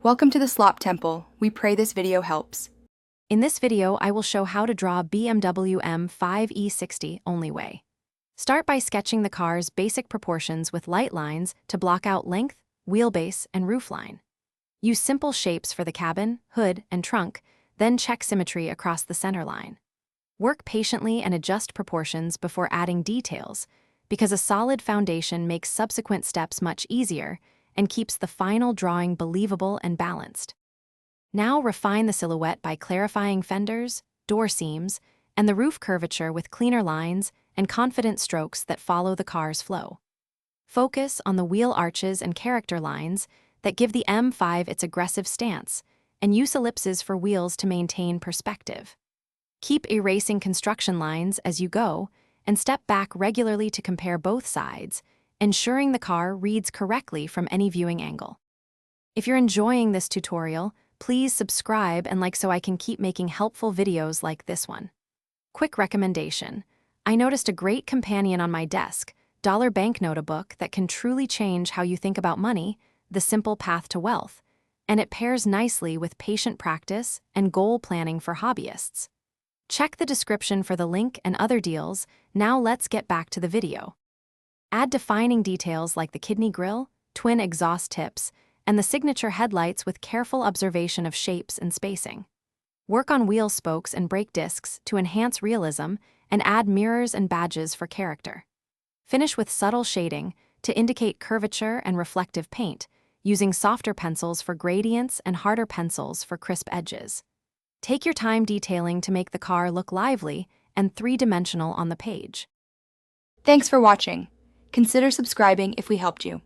Welcome to the Slop Temple. We pray this video helps. In this video, I will show how to draw BMW M5 E60 only way. Start by sketching the car's basic proportions with light lines to block out length, wheelbase, and roofline. Use simple shapes for the cabin, hood, and trunk, then check symmetry across the center line. Work patiently and adjust proportions before adding details, because a solid foundation makes subsequent steps much easier and keeps the final drawing believable and balanced. Now refine the silhouette by clarifying fenders, door seams, and the roof curvature with cleaner lines and confident strokes that follow the car's flow. Focus on the wheel arches and character lines that give the M5 its aggressive stance, and use ellipses for wheels to maintain perspective. Keep erasing construction lines as you go, and step back regularly to compare both sides, ensuring the car reads correctly from any viewing angle. If you're enjoying this tutorial, please subscribe and like so I can keep making helpful videos like this one. Quick recommendation. I noticed a great companion on my desk, dollar banknote book that can truly change how you think about money, The Simple Path to Wealth, and it pairs nicely with patient practice and goal planning for hobbyists. Check the description for the link and other deals. Now let's get back to the video. Add defining details like the kidney grille, twin exhaust tips, and the signature headlights with careful observation of shapes and spacing. Work on wheel spokes and brake discs to enhance realism and add mirrors and badges for character. Finish with subtle shading to indicate curvature and reflective paint, using softer pencils for gradients and harder pencils for crisp edges. Take your time detailing to make the car look lively and three-dimensional on the page. Thanks for watching. Consider subscribing if we helped you.